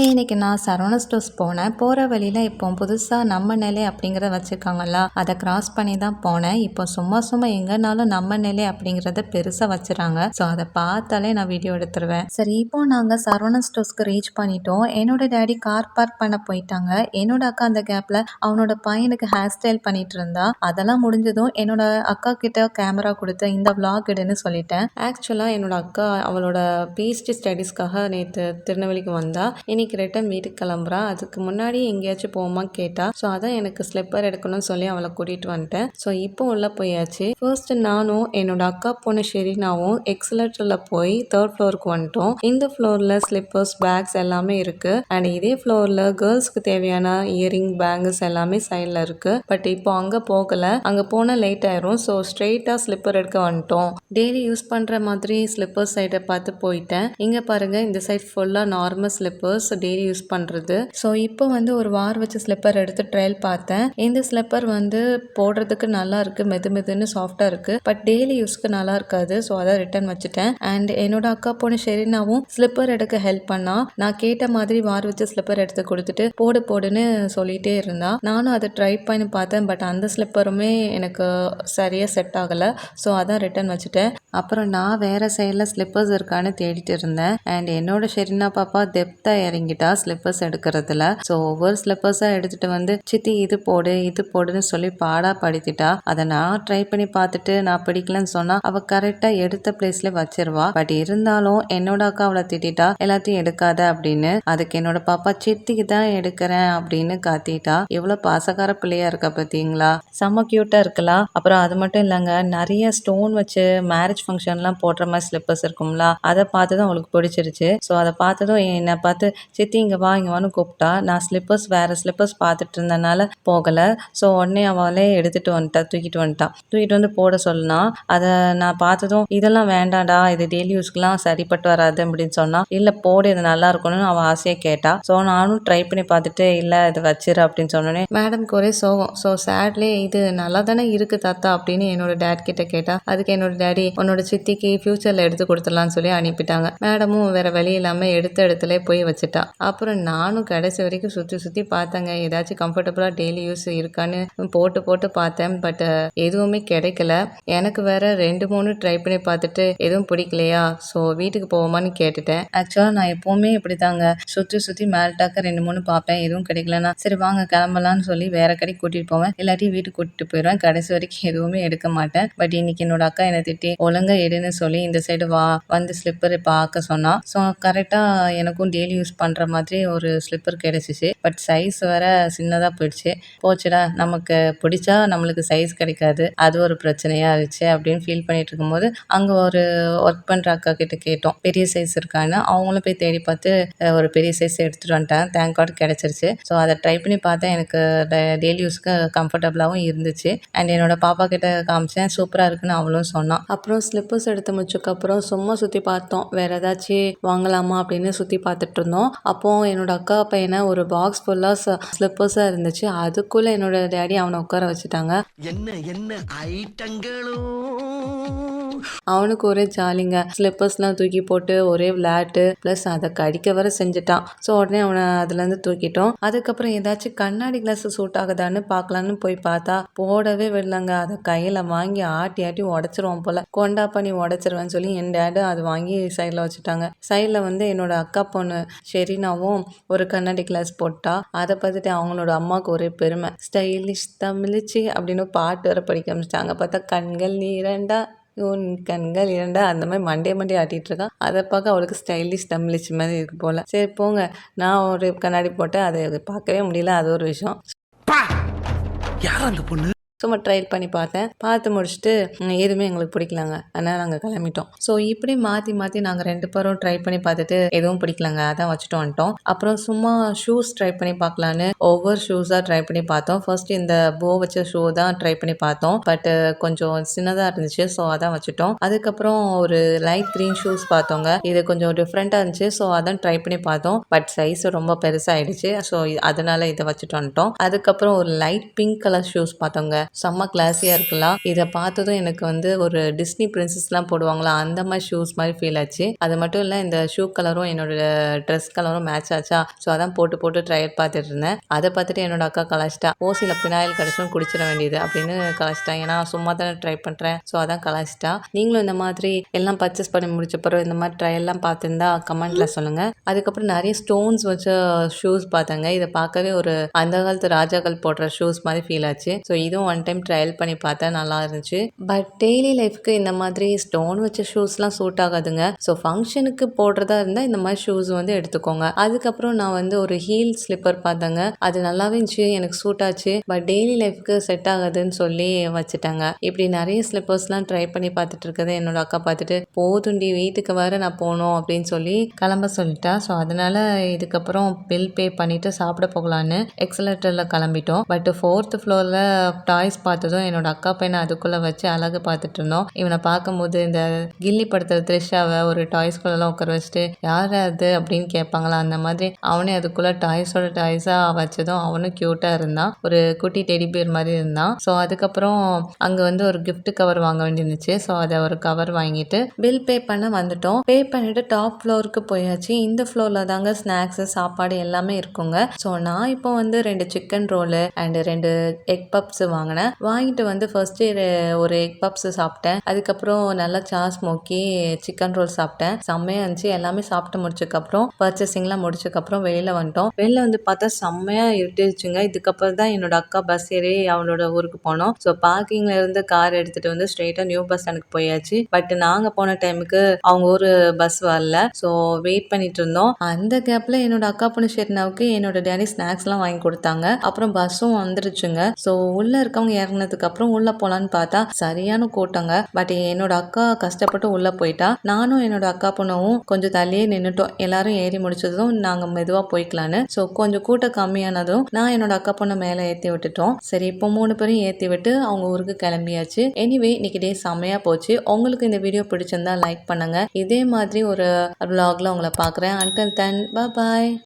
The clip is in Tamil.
இன்னைக்கு நான் சரவணா ஸ்டோர்ஸ் போனேன். போகிற வழியில் இப்போ புதுசாக நம்ம நிலை அப்படிங்கிறத வச்சுருக்காங்களா, அதை கிராஸ் பண்ணி தான் போனேன். இப்போ சும்மா சும்மா எங்கேனாலும் நம்ம நிலை அப்படிங்கிறத பெருசாக வச்சுறாங்க. ஸோ அதை பார்த்தாலே நான் வீடியோ எடுத்துருவேன். சரி, இப்போ நாங்கள் சரவணா ஸ்டோர்ஸ்க்கு ரீச் பண்ணிட்டோம். என்னோட டேடி கார் பார்க் பண்ண போயிட்டாங்க. என்னோட அக்கா அந்த கேப்பில் அவனோட பையனுக்கு ஹேர் ஸ்டைல் பண்ணிட்டு இருந்தா. அதெல்லாம் முடிஞ்சதும் என்னோட அக்கா கிட்ட கேமரா கொடுத்து இந்த vlog எடுன்னு சொல்லிட்டேன். ஆக்சுவலாக என்னோட அக்கா அவளோட பிஹெச்டி ஸ்டடீஸ்க்காக நேற்று திருநெல்வேலிக்கு வந்தா. இன்னைக்கு ரிட்டன் வீட்டுக்கு கிளம்புறா. அதுக்கு முன்னாடி எங்கேயாச்சும் போமா கேட்டா. ஸோ அதான் எனக்கு ஸ்லிப்பர் எடுக்கணும்னு சொல்லி அவளை கூட்டிகிட்டு வந்துட்டேன். ஸோ இப்போ உள்ள போயாச்சு. ஃபர்ஸ்ட் நானும் என்னோட அக்கா பொண்ணு ஷெரினாவும் எக்ஸலேட்டரில் போய் 3rd ஃப்ளோருக்கு வந்துட்டோம். இந்த ஃப்ளோரில் ஸ்லிப்பர்ஸ், பேக்ஸ் எல்லாமே இருக்கு. அண்ட் இதே ஃப்ளோரில் கேர்ள்ஸ்க்கு தேவையான இயரிங், பேங்கிள்ஸ் எல்லாமே சைடில் இருக்கு. பட் இப்போ அங்கே போகலை. அங்கே போனால் லேட் ஆயிரும். ஸோ ஸ்ட்ரெயிட்டாக ஸ்லிப்பர் எடுக்க வந்துட்டோம். டெய்லி யூஸ் பண்ணுற மாதிரி ஸ்லிப்பர் சைடை பார்த்து போயிட்டேன். இங்கே பாருங்க, இந்த சைட் ஃபுல்லாக நார்மல் ஸ்லிப்பர்ஸ் டெய்லி யூஸ் பண்ணுறது. ஸோ இப்போ ஒரு வார் வச்ச ஸ்லிப்பர் எடுத்து ட்ரையல் பார்த்தேன். இந்த ஸ்லிப்பர் போடுறதுக்கு நல்லா இருக்கு, மெது மெதுன்னு சாஃப்டாக இருக்கு. பட் டெய்லி யூஸ்க்கு நல்லா இருக்காது. ஸோ அதை ரிட்டர்ன் வச்சுட்டேன். அண்ட் என்னோட அக்கா பொண்ணு ஷெரினாவும் ஸ்லிப்பர் எடுக்க ஹெல்ப் பண்ணா. நான் கேட்ட மாதிரி வார் வச்ச ஸ்லிப்பர் எடுத்து கொடுத்துட்டு போடுன்னு சொல்லிட்டே இருந்தா. நானும் அதை ட்ரை பண்ணி பார்த்தேன். பட் அந்த ஸ்லிப்பருமே எனக்கு சரியாக செட் ஆகலை. ஸோ அதான் ரிட்டர்ன் வச்சுட்டேன். அப்புறம் நான் வேற சைடில் ஸ்லிப்பர்ஸ் இருக்கான்னு தேடிட்டு இருந்தேன். அண்ட் என்னோட ஷெரினா பாப்பா டெப்த்தாக இறங்கிட்டா ஸ்லிப்பர்ஸ் எடுக்கிறதுல. ஸோ ஒவ்வொரு ஸ்லிப்பர்ஸாக எடுத்துட்டு சித்தி இது போடுன்னு சொல்லி பாடா படுத்திட்டா. அதை நான் ட்ரை பண்ணி பார்த்துட்டு நான் பிடிக்கலன்னு சொன்னா அவ கரெக்டாக எடுத்த பிளேஸ்ல வச்சிருவா. பட் இருந்தாலும் என்னோட அக்கா அவளை திட்டா, எல்லாத்தையும் எடுக்காத அப்படின்னு. அதுக்கு என்னோட பாப்பா சித்திக்கு தான் எடுக்கிறேன் அப்படின்னு காத்திட்டா. எவ்வளவு பாசக்கார பிள்ளையா இருக்கா பார்த்தீங்களா? செம்ம கியூட்டா இருக்கலாம். அப்புறம் அது மட்டும் இல்லைங்க, நிறைய ஸ்டோன் வச்சு மேரேஜ் ஃபங்க்ஷன்லாம் போடுற மாதிரி ஸ்லிப்பர்ஸ் இருக்கும்ல, அதை பார்த்ததும் அவளுக்கு பிடிச்சிருச்சு. ஸோ அதை பார்த்ததும் என்னை பார்த்து சித்தி இங்கே வான்னு கூப்பிட்டா. நான் வேற ஸ்லிப்பர்ஸ் பார்த்துட்டு இருந்தனால போகலை. ஸோ உடனே அவளே எடுத்துட்டு தூக்கிட்டு வந்து போட சொன்னா. அதை நான் பார்த்ததும் இதெல்லாம் வேண்டாம்டா, இது டெய்லி யூஸ்க்குலாம் சரிப்பட்டு வராது அப்படின்னு சொன்னா. இல்லை போடு, இது நல்லா இருக்கணும்னு அவள் ஆசையாக கேட்டா. ஸோ நானும் ட்ரை பண்ணி பார்த்துட்டு இல்லை இது வச்சிரு அப்படின்னு சொன்னோன்னே மேடம்க்கு ஒரே சோகம். ஸோ சேட்லே இது நல்லா தானே இருக்கு தாத்தா அப்படின்னு என்னோட டேட் கிட்ட கேட்டா. அதுக்கு என்னோட டேடி உன்னோட சித்திக்கு ஃபியூச்சரில் எடுத்து கொடுத்துடலான்னு சொல்லி அனுப்பிட்டாங்க. மேடமும் வேற வழி இல்லாமல் எடுத்த இடத்துல போய் வச்சுட்டா. அப்புறம் நானும் கடைசி வரைக்கும் சுற்றி பார்த்தேங்க, ஏதாச்சும் கம்ஃபர்டபுளாக டெய்லி யூஸ் இருக்கான்னு போட்டு பார்த்தேன். பட் எதுவுமே கிடைக்கல. எனக்கு வேற 2-3 ட்ரை பண்ணி பார்த்துட்டு எதுவும் பிடிக்கலையா, ஸோ வீட்டுக்கு போவோமான்னு கேட்டுட்டேன். ஆக்சுவலாக நான் எப்போவுமே இப்படி தாங்க, சுற்றி மேல்டாக்க 2-3 பார்ப்பேன். எதுவும் கிடைக்கலன்னா சரி வாங்க கிளம்பலான்னு சொல்லி வேற கடைக்கு கூட்டிகிட்டு போவேன். இல்லாட்டி வீட்டுக்கு கூட்டிட்டு போயிடுவேன். கடைசி வரைக்கும் எதுவுமே எடுக்க மாட்டேன். பட் இன்னைக்கு என்னோட அக்கா என்னை திட்டி ஒழுங்கா எடுன்னு சொல்லி இந்த சைடு ஸ்லிப்பர் பார்க்க சொன்னா. ஸோ கரெக்டாக எனக்கும் டெய்லி யூஸ் பண்ணுற மாதிரி ஒரு ஸ்லிப்பர் கிடைச்சிச்சு. பட் சைஸ் வேற சின்னதாக போச்சுடா, நமக்கு பிடிச்சா நம்மளுக்கு சைஸ் கிடைக்காது, அது ஒரு பிரச்சனையா இருந்துச்சு அப்படின்னு ஃபீல் பண்ணிட்டு இருக்கும்போது அங்கே ஒரு ஒர்க் பண்ணுற அக்கா கிட்ட கேட்டோம் பெரிய சைஸ் இருக்கான்னு. அவங்களும் போய் தேடி பார்த்து ஒரு பெரிய சைஸ் எடுத்துகிட்டு வந்துட்டேன். தேங்க் காட் கிடைச்சிருச்சு. ஸோ அதை ட்ரை பண்ணி பார்த்தேன். எனக்கு டெய்லி யூஸ்க்கு கம்ஃபர்டபுளாகவும் இருந்துச்சு. அண்ட் என்னோட பாப்பா கிட்ட காமிச்சேன், சூப்பராக இருக்குன்னு அவளும் சொன்னான். அப்புறம் ஸ்லிப்பர்ஸ் எடுத்து முடிச்சதுக்கப்புறம் சும்மா சுற்றி பார்த்தோம், வேற ஏதாச்சும் வாங்கலாமா அப்படின்னு சுற்றி பார்த்துட்டு இருந்தோம். அப்போ என்னோட அக்கா பையனை ஒரு பாக்ஸ் ஃபுல்லாக ஸ்லிப்பர்ஸாக இருந்துச்சு. அதுக்குள்ளே என்னோட டேடி அவனை உட்கார வச்சுட்டாங்க. என்ன ஐட்டங்களும் அவனுக்கு ஒரே ஜாலிங்க. ஸ்லிப்பர்ஸ்லாம் தூக்கி போட்டு ஒரே விளையாட்டு, ப்ளஸ் அதை கடிக்க வர செஞ்சுட்டான். ஸோ உடனே அவனை அதுலேருந்து தூக்கிட்டோம். அதுக்கப்புறம் ஏதாச்சும் கண்ணாடி கிளாஸ் சூட் ஆகுதான்னு பார்க்கலான்னு போய் பார்த்தா போடவே விடலங்க. அதை கையில் வாங்கி ஆட்டி உடச்சிருவோம் போல. கொண்டா பண்ணி உடச்சிருவேன்னு சொல்லி என் டேடு அது வாங்கி சைடில் வச்சுட்டாங்க. சைடில் என்னோட அக்கா பொண்ணு ஷெரினாவும் ஒரு கண்ணாடி கிளாஸ் போட்டா. அதை பார்த்துட்டு அவங்களோட அம்மாவுக்கு ஒரே பெருமை. ஸ்டைலிஷ் தமிழிச்சி அப்படின்னு பாட்டு வர படிக்க ஆரம்பிச்சிட்டாங்க. பார்த்தா கண்கள் நீரண்டா உன் கண்கள் இரண்டா அந்த மாதிரி மண்டே ஆட்டிட்டு இருக்கான். அதை பார்க்க அவளுக்கு ஸ்டைலிஷ் தமிழிச்சி மாதிரி இருக்கு போல. சரி போங்க, நான் ஒரு கண்ணாடி போட்டேன், அதை பார்க்கவே முடியல, அது ஒரு விஷயம். யார் அந்த பொண்ணு? சும்மா ட்ரையல் பண்ணி பார்த்து முடிச்சுட்டு எதுவுமே எங்களுக்கு பிடிக்கலாங்க. அதனால் நாங்கள் கிளம்பிட்டோம். ஸோ இப்படி மாற்றி நாங்கள் 2 பேரும் ட்ரை பண்ணி பார்த்துட்டு எதுவும் பிடிக்கலாங்க, அதான் வச்சுட்டு வந்துட்டோம். அப்புறம் சும்மா ஷூஸ் ட்ரை பண்ணி பார்க்கலான்னு ஒவ்வொரு ஷூஸாக ட்ரை பண்ணி பார்த்தோம். ஃபர்ஸ்ட் இந்த போ வச்ச ஷூ தான் ட்ரை பண்ணி பார்த்தோம். பட் கொஞ்சம் சின்னதாக இருந்துச்சு, ஸோ அதான் வச்சுட்டோம். அதுக்கப்புறம் ஒரு லைட் க்ரீன் ஷூஸ் பார்த்தோங்க. இது கொஞ்சம் டிஃப்ரெண்ட்டாக இருந்துச்சு, ஸோ அதான் ட்ரை பண்ணி பார்த்தோம். பட் சைஸ் ரொம்ப பெருசாகிடுச்சு, ஸோ அதனால இதை வச்சுட்டு வந்துட்டோம். அதுக்கப்புறம் ஒரு லைட் பிங்க் கலர் ஷூஸ் பார்த்தோங்க. செம்ம கிளாஸியாக இருக்கலாம். இதை பார்த்ததும் எனக்கு வந்து ஒரு டிஸ்னி பிரின்சஸ்லாம் போடுவாங்களா அந்த மாதிரி ஷூஸ் மாதிரி ஃபீல் ஆச்சு. அது மட்டும் இல்லை இந்த ஷூ கலரும் என்னோட ட்ரெஸ் கலரும் மேட்ச் ஆச்சா. ஸோ அதான் போட்டு போட்டு ட்ரையல் பார்த்துட்டு இருந்தேன். அதை பார்த்துட்டு என்னோட அக்கா கலாச்சிட்டா. ஓசியில் பினாயில் கிடச்சும் குடிச்சிட வேண்டியது அப்படின்னு கலாச்சிட்டா. ஏன்னா சும்மா தானே ட்ரை பண்ணுறேன். ஸோ அதான் கலாச்சிட்டா. நீங்களும் இந்த மாதிரி எல்லாம் பர்ச்சேஸ் பண்ணி முடிச்ச பிறகு இந்த மாதிரி ட்ரையெல்லாம் பார்த்துருந்தா கமெண்ட்டில் சொல்லுங்கள். அதுக்கப்புறம் நிறைய ஸ்டோன்ஸ் வச்ச ஷூஸ் பார்த்தேங்க. இதை பார்க்கவே ஒரு அந்த காலத்து ராஜாக்கள் போடுற ஷூஸ் மாதிரி ஃபீல் ஆச்சு. ஸோ இதுவும் ஒன் டைம் ட்ரையல் பண்ணி பார்த்தேன், நல்லா இருந்துச்சு. பட் டெய்லி லைஃப்க்கு இந்த மாதிரி ஸ்டோன் வச்ச ஷூஸ்லாம் சூட் ஆகாதுங்க. ஸோ ஃபங்க்ஷனுக்கு போடுறதா இருந்தால் இந்த மாதிரி ஷூஸ் வந்து எடுத்துக்கோங்க. அதுக்கப்புறம் நான் வந்து ஒரு ஹீல் ஸ்லிப்பர் பார்த்தேங்க. அது நல்லாவே இருந்துச்சு, எனக்கு சூட் ஆச்சு. பட் டெய்லி லைஃப்க்கு செட் ஆகாதுன்னு சொல்லி வச்சுட்டாங்க. இப்படி நிறைய ஸ்லிப்பர்ஸ்லாம் ட்ரை பண்ணி பார்த்துட்டு இருக்கதை என்னோட அக்கா பார்த்துட்டு போதுண்டி வீட்டுக்கு வர நான் போகணும் அப்படின்னு சொல்லி கிளம்ப சொல்லிட்டா. ஸோ அதனால இதுக்கப்புறம் பில் பே பண்ணிட்டு சாப்பிட போகலான்னு எக்ஸலேட்டரில் கிளம்பிட்டோம். பட் 4th ஃப்ளோரில் டாய்ஸ் பார்த்ததும் என்னோட அக்கா பையனை அதுக்குள்ளே வச்சு அழகு பார்த்துட்டு இருந்தோம். இவனை பார்க்கும்போது இந்த கில்லி படத்தில் த்ரிஷாவை ஒரு டாய்ஸ்குள்ளெல்லாம் உட்கார வச்சுட்டு யார் அது அப்படின்னு கேட்பாங்களா, அந்த மாதிரி அவனே அதுக்குள்ளே டாய்ஸோட டாய்ஸாக வச்சதும் அவனும் க்யூட்டாக இருந்தான். ஒரு குட்டி டெடி பேர் மாதிரி இருந்தான். ஸோ அதுக்கப்புறம் அங்கே வந்து ஒரு gift கவர் வாங்க வேண்டியிருந்துச்சு. ஸோ அதை ஒரு கவர் வாங்கிட்டு பில் பே பண்ண வந்துட்டோம். பே பண்ணிட்டு டாப் ஃப்ளோருக்கு போயாச்சு. இந்த ஃப்ளோரில் தாங்க ஸ்நாக்ஸு சாப்பாடு எல்லாமே இருக்குங்க. ஸோ நான் இப்போ வந்து 2 chicken roll and 2 egg puffs வாங்கினேன். வாங்கிட்டு வந்து ஃபர்ஸ்ட்டு ஒரு எக் பப்ஸ் சாப்பிட்டேன். அதுக்கப்புறம் நல்லா ஸ்மோக்கி சிக்கன் ரோல் சாப்பிட்டேன். செம்மையாக இருந்துச்சு. எல்லாமே சாப்பிட்டு முடிச்சதுக்கப்புறம் பர்ச்சேசிங்லாம் முடிச்சதுக்கப்புறம் வெளியில் வந்துட்டோம். வெளியில் வந்து பார்த்தா செம்மையாக இருட்டுச்சுங்க. இதுக்கப்புறம் தான் என்னோட அக்கா பஸ் ஏறி அவளோட ஊருக்கு போனோம். ஸோ பார்க்கிங்கில் இருந்து கார் எடுத்துகிட்டு வந்து ஸ்ட்ரெயிட்டாக நியூ பஸ் ஸ்டாண்டுக்கு போயாச்சு. பட் நாங்கள் போன டைமுக்கு அவங்க ஊர் பஸ் வரல. ஸோ வெயிட் பண்ணிட்டு இருந்தோம். அந்த கேப்பில் என்னோட அக்கா பொண்ணு ஷெர்னாவுக்கு என்னோட டேடி ஸ்நாக்ஸ்லாம் வாங்கி கொடுத்தாங்க. அப்புறம் பஸ்ஸும் வந்துருச்சுங்க. ஸோ உள்ளே இருக்கவங்க இறங்கினதுக்கு அப்புறம் உள்ளே போகலான்னு பார்த்தா சரியான கூட்டங்க. பட் என்னோட அக்கா கஷ்டப்பட்டு உள்ளே போயிட்டா. நானும் என்னோட அக்கா பொண்ணும் கொஞ்சம் தள்ளியே நின்றுட்டோம். எல்லாரும் ஏறி முடிச்சதும் நாங்கள் மெதுவாக போய்க்கலான்னு. ஸோ கொஞ்சம் கூட்டம் கம்மியானதும் நான் என்னோட அக்கா பொண்ணை மேலே ஏற்றி விட்டுட்டோம். சரி இப்போ 3 பேரும் ஏற்றி விட்டு அவங்க ஊருக்கு கிளம்பியாச்சு. எனிவே இன்னைக்கு டே செம்மையாக போச்சு. உங்களுக்கு இந்த வீடியோ பிடிச்சிருந்தா லைக் பண்ணுங்க. இதே மாதிரி ஒரு vlogல உங்களை பார்க்குறேன். until then bye bye.